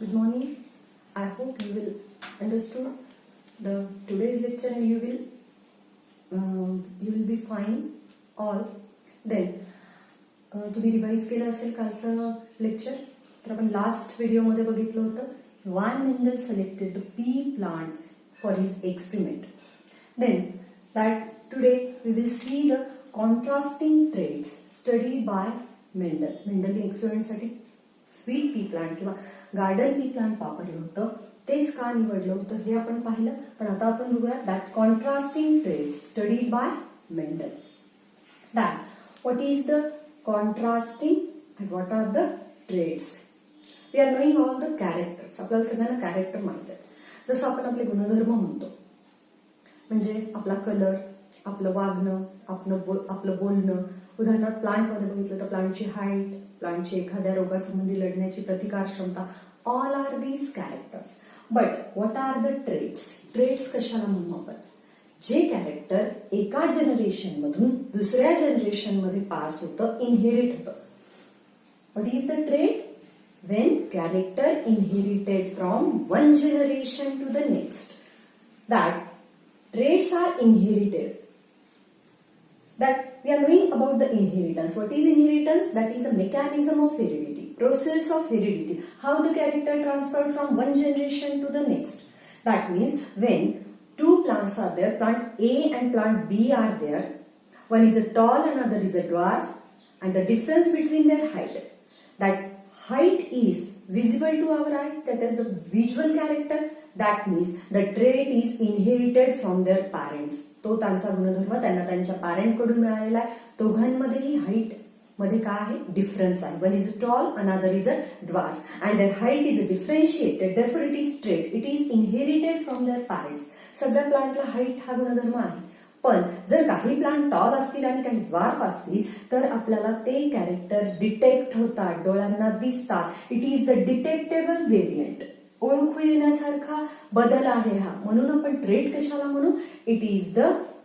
Good morning. I hope you will understood the today's lecture and you will be fine all. Then तुम्ही revise केलं असेल कालचं lecture. तर आपण last व्हिडिओमध्ये बघितलं होतं one Mendel selected the pea plant for his experiment. Then that today we will see the contrasting traits studied by Mendel. मेंडलने एक्सपेरिमेंटसाठी स्वीट पी प्लांट किंवा गार्डन पी प्लांट वापरलं होतं. तेच का निवडलं होतं हे आपण पाहिलं. पण आता आपण बघूया that contrasting traits studied by Mendel. That what is the contrasting and what are the traits. We are knowing all the characters. आपल्याला सगळ्यांना कॅरेक्टर माहित आहेत. जसं आपण आपले गुणधर्म म्हणतो, म्हणजे आपला कलर, आपलं वागणं, आपलं बोलणं. उदाहरणार्थ प्लांट मध्ये बघितलं तर प्लांटची हाईट, प्लांटची एखाद्या रोगासंबंधी लढण्याची प्रतिकार क्षमता, all are these characters. But what are the traits. Traits कशाला म्हणू आपण? जे कॅरेक्टर एका जनरेशन मधून दुसऱ्या जनरेशन मध्ये पास होतं, इनहेरिट होतं. What is the trait? When character inherited from one generation to the next. That traits are inherited. That we are knowing about the inheritance. What is inheritance? That is the mechanism of heredity, process of heredity. How the character transferred from one generation to the next. That means when two plants are there, plant A and plant B are there. One is a tall, another is a dwarf, and the difference between their height. That height is visible to our eyes. That is the visual character. That means the trait is inherited from their parents. तो त्यांचा गुणधर्म त्यांना त्यांच्या parent कडून मिळालेला आहे. दोघांमध्येही height मध्ये काय आहे? डिफरन्स आहे. One is a tall, another is a dwarf, and their height is differentiated. Therefore it is trait. It is inherited from their parents. सगळ्या प्लांटला हाईट हा गुणधर्म आहे. पण जर काही प्लांट टॉल असतील आणि काही ड्वार्फ असतील तर आपल्याला ते कॅरेक्टर डिटेक्ट होतात, डोळ्यांना दिसतात. It is the detectable variant. ओळखू येण्यासारखा बदल आहे हा. म्हणून आपण ट्रेट कशाला म्हणू? It is the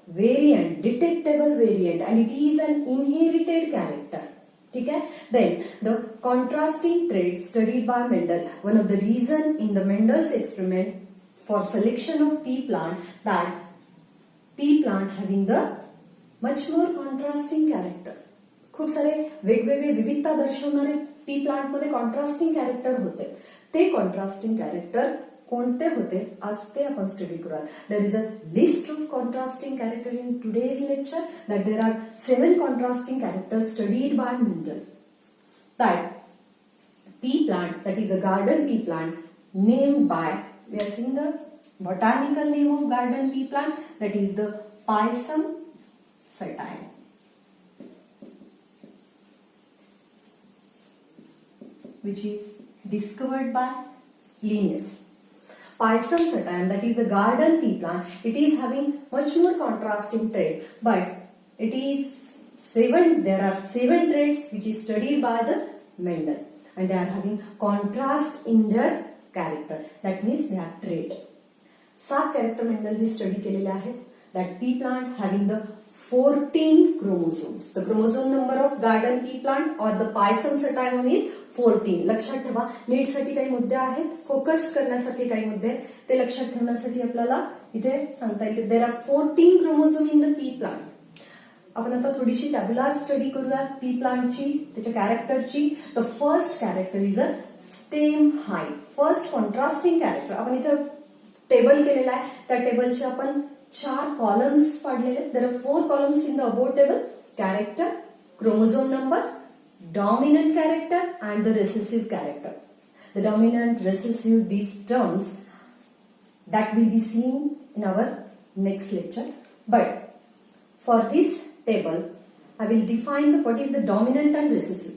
variant, detectable variant, and it is an inherited character. ठीक आहे. Then the contrasting trait studied by Mendel. One of the reason in the Mendel's experiment for selection of pea plant that pea plant having the much more contrasting character. खूप सारे वेगवेगळे विविधता दर्शवणारे pea plant मध्ये contrasting character होते. ते contrasting character कोणते होते आज ते आपण स्टडी करूयात. There is a list of contrasting character in today's lecture. That there are 7 contrasting characters studied by Mendel. That pea plant, that is a garden pea plant, named by, we are seeing the botanical name of garden pea plant, that is the Pisum setae. Which is discovered by Linnaeus. Pisum setae, that is the garden pea plant. It is having much more contrasting trait, but it is there are 7 traits which is studied by the Mendel, and they are having contrast in their character. That means they are trait. 7 character Mendel he study केलेले आहेत. That pea plant having the 14 chromosomes. The chromosome number of garden pea plant or the Pisum setae one is 14. लक्षात ठेवा. NEET साठी काही मुद्दे आहेत, focused करण्यासाठी काही मुद्दे आहेत, ते लक्षात ठेवण्यासाठी आपल्याला इथे सांगता येते. There are 14 chromosome in the pea plant. आपण आता थोडीशी टॅब्युलर स्टडी करूया पी प्लांटची, त्याच्या कॅरेक्टरची. The first character is a stem height. First contrasting character आपण इथे टेबल केलेला आहे. त्या टेबलचे आपण 4 कॉलम्स पाडलेले आहेत. There are 4 columns in the above table. Character, chromosome number, dominant character and the recessive character. The dominant, recessive, these terms that will be seen in our next lecture. But for this table, I will define what is the dominant and recessive.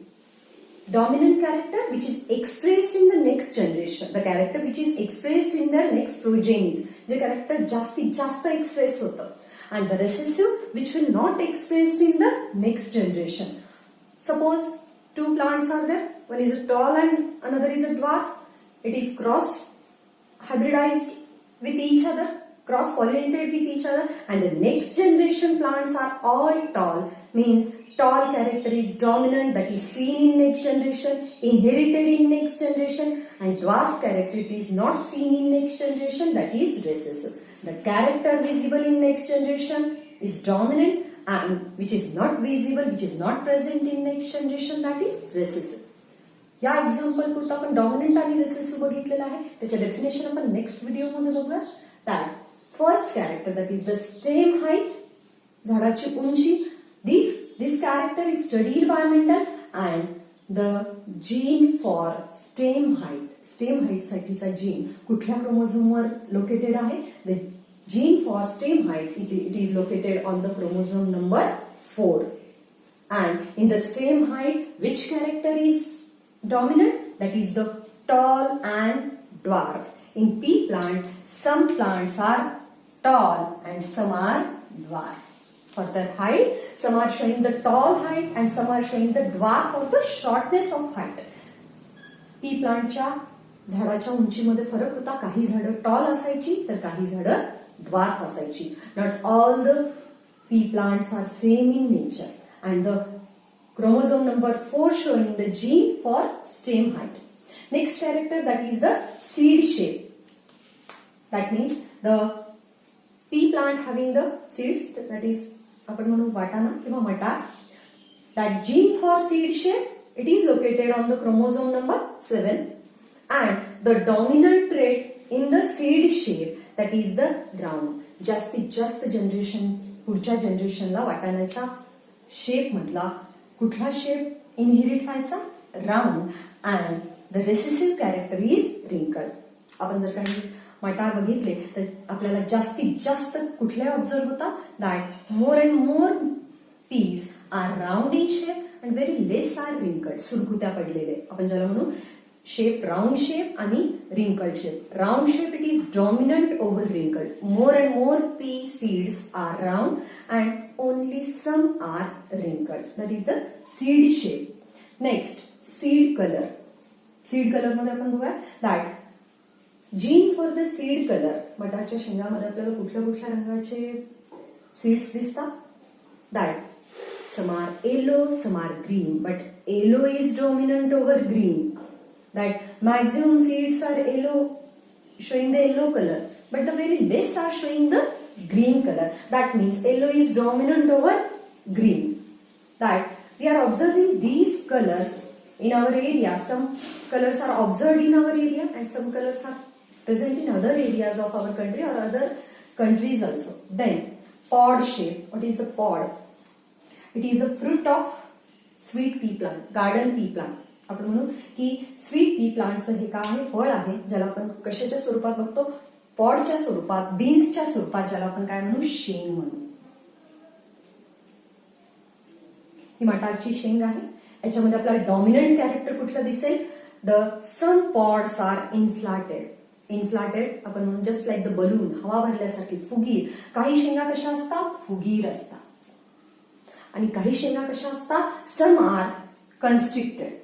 Dominant character which is expressed in the next generation. The character which is expressed in their next progenies. J character जास्तीत जास्त express होतं. And the recessive which will not expressed in the next generation. Suppose 2 plants are there. One is a tall and another is a dwarf. It is cross hybridized with each other, cross pollinated with each other, and the next generation plants are all tall. Means tall character is dominant, that is seen in next generation, inherited in next generation, and dwarf character it is not seen in next generation, that is recessive. The character visible in next generation is dominant and which is not visible, which is not present in next generation, that is recessive. या example पुरता आपण dominant आणि recessive बघितलेला आहे. त्याच्या definition आपण next video मध्ये बघूया. That first character that is the stem height, झाडाची उंची. This character is studied by Mendel and the gene for stem height. Stem height साठीचा जीन कुठल्या क्रोमोझोमवर लोकेटेड आहे? The gene for stem height it is located on the chromosome number 4. And in the stem height, which character is dominant? That is the tall and dwarf. In pea plant, some plants are tall and some are dwarf. For the height, some are showing the tall height and some are showing the dwarf or the shortness of height. Pea plantच्या झाडाच्या उंचीमध्ये फरक होता. काही झाडं toll असायची तर काही झाडं dwarf असायची. Not all the pea plants are same in nature. And the chromosome number 4 showing the gene for stem height. Next character that is the seed shape. That means the pea plant having the seeds, that is आपण म्हणू वाटाणा किंवा मटार. That gene for seed shape it is located on the chromosome number 7 and the dominant trait in the seed shape that is the round. जास्तीत जास्त generation पुढच्या जनरेशनला वाटाण्याच्या shape मधला कुठला शेप इनहेरिट व्हायचा? Round. And the recessive character is wrinkle. आपण जर काही मटार बघितले तर आपल्याला जास्तीत जास्त कुठले ऑब्झर्व होता? That more and more peas are round in shape and very less are wrinkled. सुरकुत्या पडलेले आपण ज्याला म्हणू शेप राऊंड शेप आणि wrinkled shape. Round shape it is dominant over wrinkled. More and more pea seeds are round and only some are wrinkled. That is the seed shape. Next, seed color. Seed color मध्ये आपण बघूया that gene for the seed color. मटारच्या शेंगामध्ये आपल्याला कुठल्या कुठल्या रंगाचे seeds दिसतात? That some are yellow, some are green, but yellow is dominant over green. That maximum seeds are yellow, showing the yellow color, but the very less are showing the green color. That means yellow is dominant over green. That we are observing these colors in our area. Some colors are observed in our area and some colors are present in other areas of our country or other countries also. Then pod shape. What is the pod? It is the fruit of sweet pea plant, garden pea plant. आपण म्हणू की sweet pea प्लांटचं हे काय आहे? फळ आहे ज्याला आपण कशाच्या स्वरूपात बघतो? पॉडच्या स्वरूपात, बीन्सच्या स्वरूपात, ज्याला आपण काय म्हणू? शेंग म्हणू. ही मटारची शेंग आहे. याच्यामध्ये आपल्याला डॉमिनंट कॅरेक्टर कुठलं दिसेल? The some pods are inflated. Inflated आपण म्हणू जस्ट लाईक द बलून, हवा भरल्यासारखी, फुगीर. काही शेंगा कशा असतात? फुगीर असतात. आणि काही शेंगा कशा असतात? Some are constricted.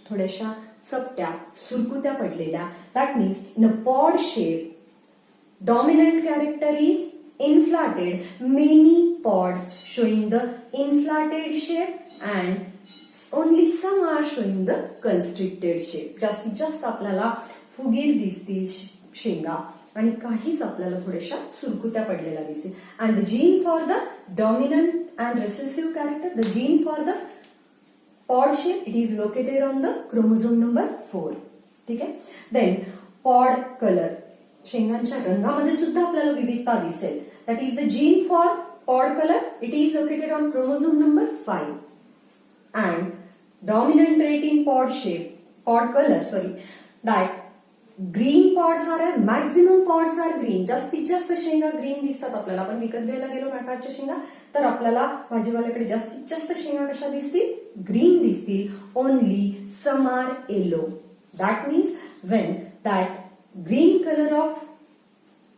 थोड्याशा चपट्या, सुरकुत्या पडलेल्या. That means in a pod shape dominant character is inflated. Many pods showing the inflated shape and only some are showing the constricted shape. जास्तीत जास्त आपल्याला फुगीर दिसतील शेंगा आणि काहीच आपल्याला थोड्याशा सुरकुत्या पडलेल्या दिसतील. And the gene for the dominant and recessive character, the gene for the pod shape, it is located on the chromosome number 4. ठीक आहे. Then pod color. शेंगांच्या रंगामध्ये सुद्धा आपल्याला विविधता दिसेल. That is the gene for pod color. It is located on chromosome number 5. And dominant trait in pod shape, pod color, that green pods are maximum pods are green. जास्तीत जास्त शेंगा green दिसतात आपल्याला. आपण विकत घ्यायला गेलो मटारच्या शेंगा तर आपल्याला भाजीवाल्याकडे जास्तीत जास्त शेंगा कशा दिसतील? ग्रीन दिसतील. Only some are yellow. That means when that green color of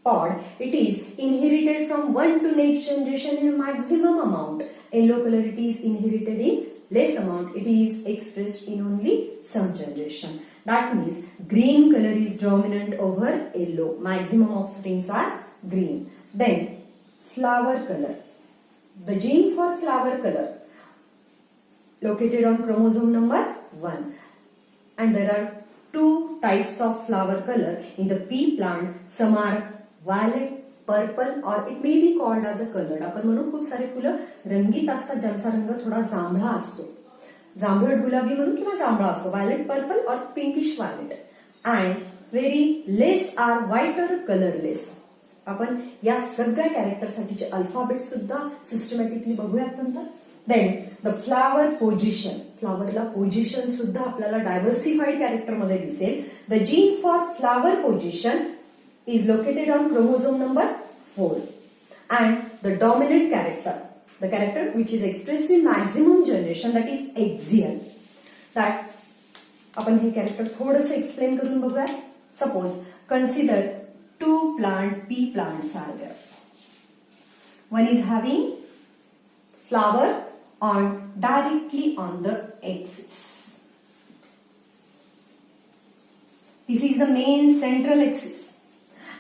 pod, it is inherited from one to next generation in a maximum amount. Yellow color it is inherited in less amount. It is expressed in only some generation. That means green color is dominant over yellow. Maximum offsprings are green. Then flower color. the gene for flower color located on chromosome number 1. And there are two types of flower color in the pea plant. Some are violet, purple or it may be called as a colored. आपण म्हणून खूप सारे फुलं रंगीत असतात ज्यांचा रंग थोडा जांभळा असतो. जांभळट गुलाबी म्हणून किंवा जांभळा असतो. व्हायलेट पर्पल और pinkish violet. And very less are white और कलरलेस. आपण या सगळ्या कॅरेक्टरसाठीचे अल्फाबेट सुद्धा सिस्टमॅटिकली बघूयात नंतर. Then the flower position. फ्लावरला पोझिशन सुद्धा आपल्याला डायव्हर्सिफाईड कॅरेक्टर मध्ये दिसेल. The gene for flower position is located on chromosome number 4. And the dominant character, the character which is expressed in maximum generation, that is axial. That आपण हे character थोडंसं explain करून बघूया. Suppose consider two plants, pea plants are there. One is having flower directly on the axis. This is the main central axis.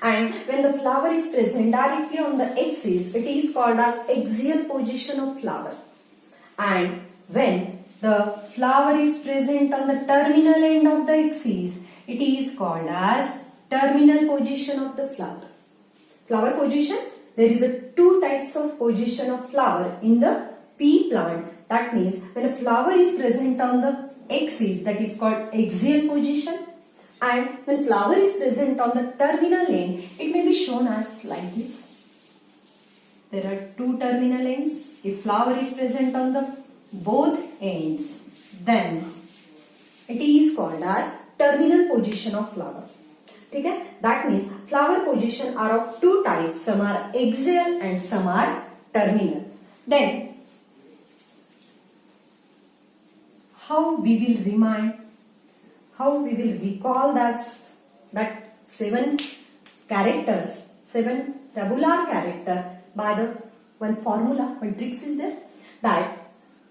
And when the flower is present directly on the axis, it is called as axial position of flower. And when the flower is present on the terminal end of the axis, it is called as terminal position of the flower. Flower position, there is a two types of position of flower in the pea plant. That means when a flower is present on the axis, that is called axial position. And when flower is present on the terminal end, it may be shown as like this. There are two terminal ends. If flower is present on the both ends, then it is called as terminal position of flower. Okay? That means flower position are of two types. Some are axial and some are terminal. Then, how we will recall that 7 characters, 7 tabular character by the one formula, one tricks is there. That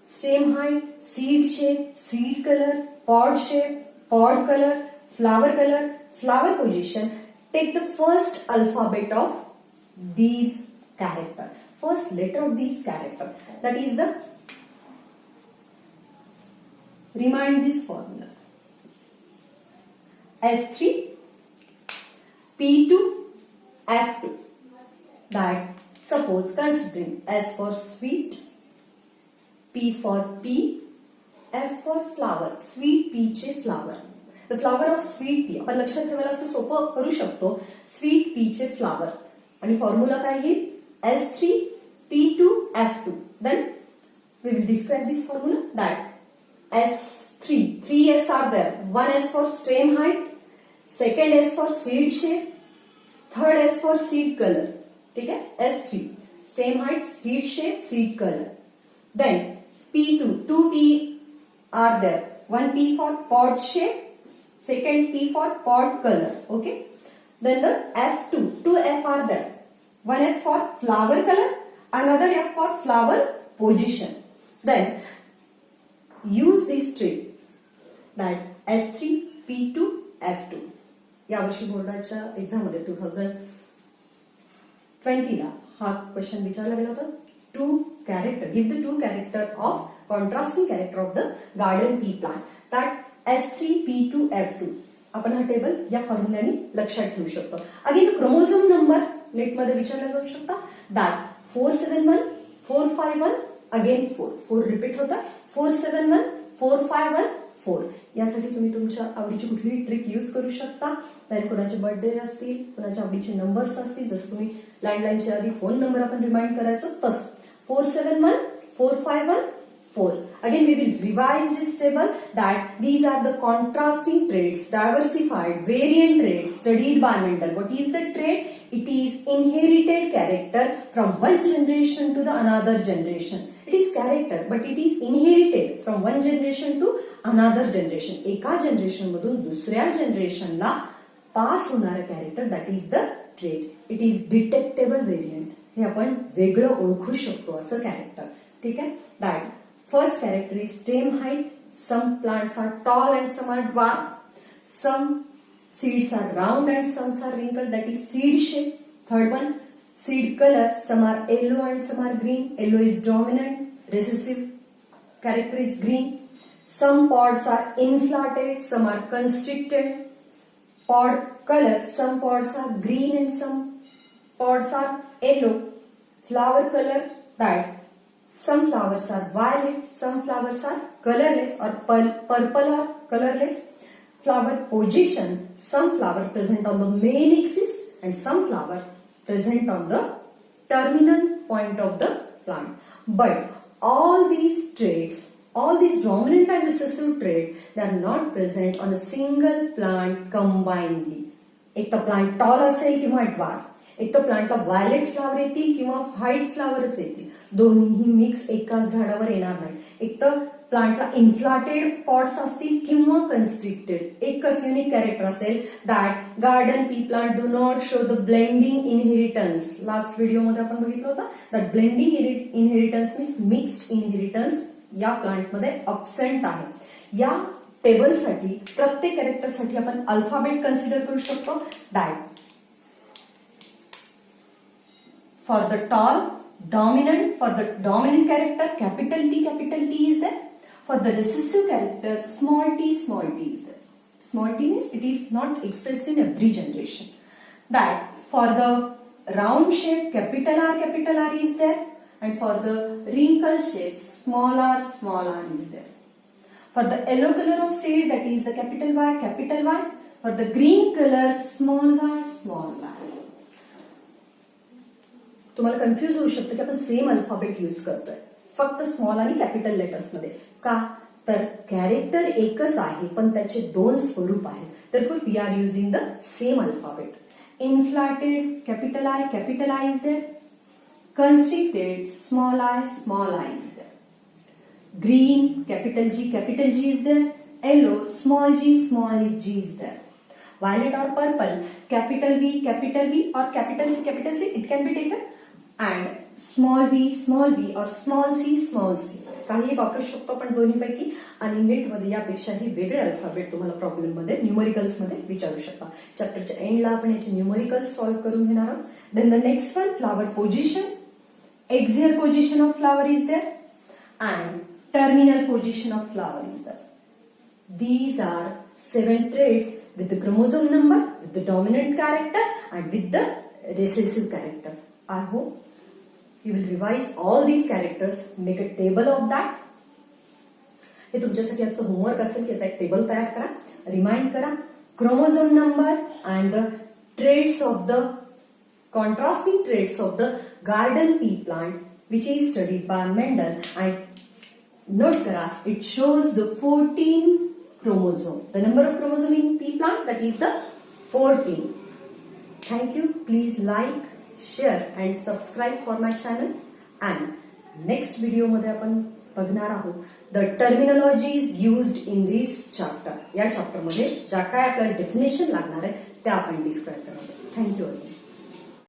stem height, seed shape, seed color, pod shape, pod color, flower position. Take the first alphabet of these character. First letter of these character. That is the, remind this formula. S3, P2, F2. That suppose considering S for sweet, P for pea, F for flower. Sweet pea चे flower. The flower of sweet pea. आपण लक्षात ठेवायला असं सोपं करू शकतो. Sweet pea चे flower. आणि फॉर्म्युला काय येईल? S3, P2, F2. Then we will describe this formula. That S3, 3 S are there. One S for stem height. Second S for seed shape, third S for seed color. ठीक है? S3 stem height, seed shape, seed color. Then P2, 2 P are there. One P for pod shape, second P for pod color. Okay? Then the F2, 2 F are there. One F for flower color, another F for flower position. Then use this trick that S3, P2, F2. यावर्षी बोर्डाच्या exam मध्ये 2020 ला हा question विचारला गेला होता. Two character, give the two character of contrasting character of the garden pea plant. That S3, P2, F2. आपण हा table या फॉर्म्युल्याने लक्षात ठेवू शकतो. अगेन क्रोमोझोम नंबर नेटमध्ये विचारला जाऊ शकता. दॅट 471, 451, अगेन 4 रिपीट होतं. 471, 451, 4. यासाठी तुम्ही तुमच्या आवडीची कुठलीही ट्रिक यूज करू शकता. तर कोणाचे बर्थडे असतील, कोणाच्या आवडीचे नंबर्स असतील, जसं तुम्ही लँडलाईनच्या आधी फोन नंबर आपण रिमाइंड करायचो तसं. 471, 451, 4. Again we will revise this table that these are the contrasting traits, diversified variant traits studied by Mendel. What is the trait? It is inherited character from one generation to the another generation. It is character but it is inherited from one generation to another generation. एका generation मधून दुसऱ्या जनरेशनला pass होणारं character, that is the trait. It is detectable variant. हे आपण वेगळं ओळखू शकतो असं कॅरेक्टर. ठीक आहे. That first character is stem height. Some plants are tall and some are dwarf. Some seeds are round and some are wrinkled, that is seed shape. Third one, Seed color, some are yellow and some are green. Yellow is dominant, recessive character is green. Some pods are inflated, some are constricted. Pod color, some pods are green and some pods are yellow. Flower color, that some flowers are violet, some flowers are colorless or purple or colorless. Flower position, some flower present on the main axis and some flower present on the terminal point of the plant. But all these traits, all these dominant and recessive traits, they are not present on a single plant combinedly. एक तर plant tall असेल किंवा dwarf, एक तर प्लांटला violet flower येतील किंवा white फ्लावरच येतील, दोन्हीही मिक्स एकाच झाडावर येणार नाही. एक तर प्लांटला इन्फ्लाटेड पॉट्स असतील किंवा कन्स्ट्रिक्टेड, एकच युनिक कॅरेक्टर असेल. That garden pea plant do not show the blending inheritance. Last video मध्ये आपण बघितलं होतं that blending inheritance means mixed inheritance या प्लांटमध्ये अब्सेंट आहे. या टेबलसाठी प्रत्येक कॅरेक्टरसाठी आपण अल्फाबेट कन्सिडर करू शकतो. That for the tall dominant, for the dominant character capital T is there. For the recessive character small t is there. Small t means it is not expressed in every generation. That for the round shape capital R is there, and for the wrinkle shape small r is there. For the yellow color of seed, that is the capital Y. For the green color small y. तुम्हाला confuse होऊ शकतं की आपण same alphabet use करतोय फक्त small आणि capital letters मध्ये. का तर कॅरेक्टर एकच आहे पण त्याचे दोन स्वरूप आहेत. therefore we are using the same alphabet. Inflated capital I is there. Constricted small i is there. Green capital G is there. Yellow small g is there. Violet or purple capital V or capital C it can be taken. And small v or small c काही वापरू शकतो आपण दोन्हीपैकी. आणि net मध्ये यापेक्षाही वेगळे alphabet तुम्हाला प्रॉब्लेम मध्ये न्यूमरिकल्स मध्ये विचारू शकता. चॅप्टरच्या एंडला आपण याचे न्यूमरिकल्स सॉल्व्ह करून घेणार आहोत. Then the next one flower position. Axial position of flower is there and terminal position of flower is there. These are 7 traits with the chromosome number, with the dominant character and with the recessive character. I hope you will revise all these characters, make a table of that. हे तुमच्यासाठी आजचं homework असेल की याचा एक table तयार करा, remind करा. Chromosome number and the traits of the contrasting traits of the garden pea plant which is studied by Mendel. And note करा it shows the 14 chromosome. The number of chromosome in pea plant, that is the 14. Thank you. Please like, share and subscribe for my channel. And next video मध्ये आपण बघणार आहोत the terminologies used in this chapter. या chapter मध्ये ज्या काय आपल्याला definition लागणार आहे त्या आपण डिस्क्राइब करणार आहोत. थँक्यू.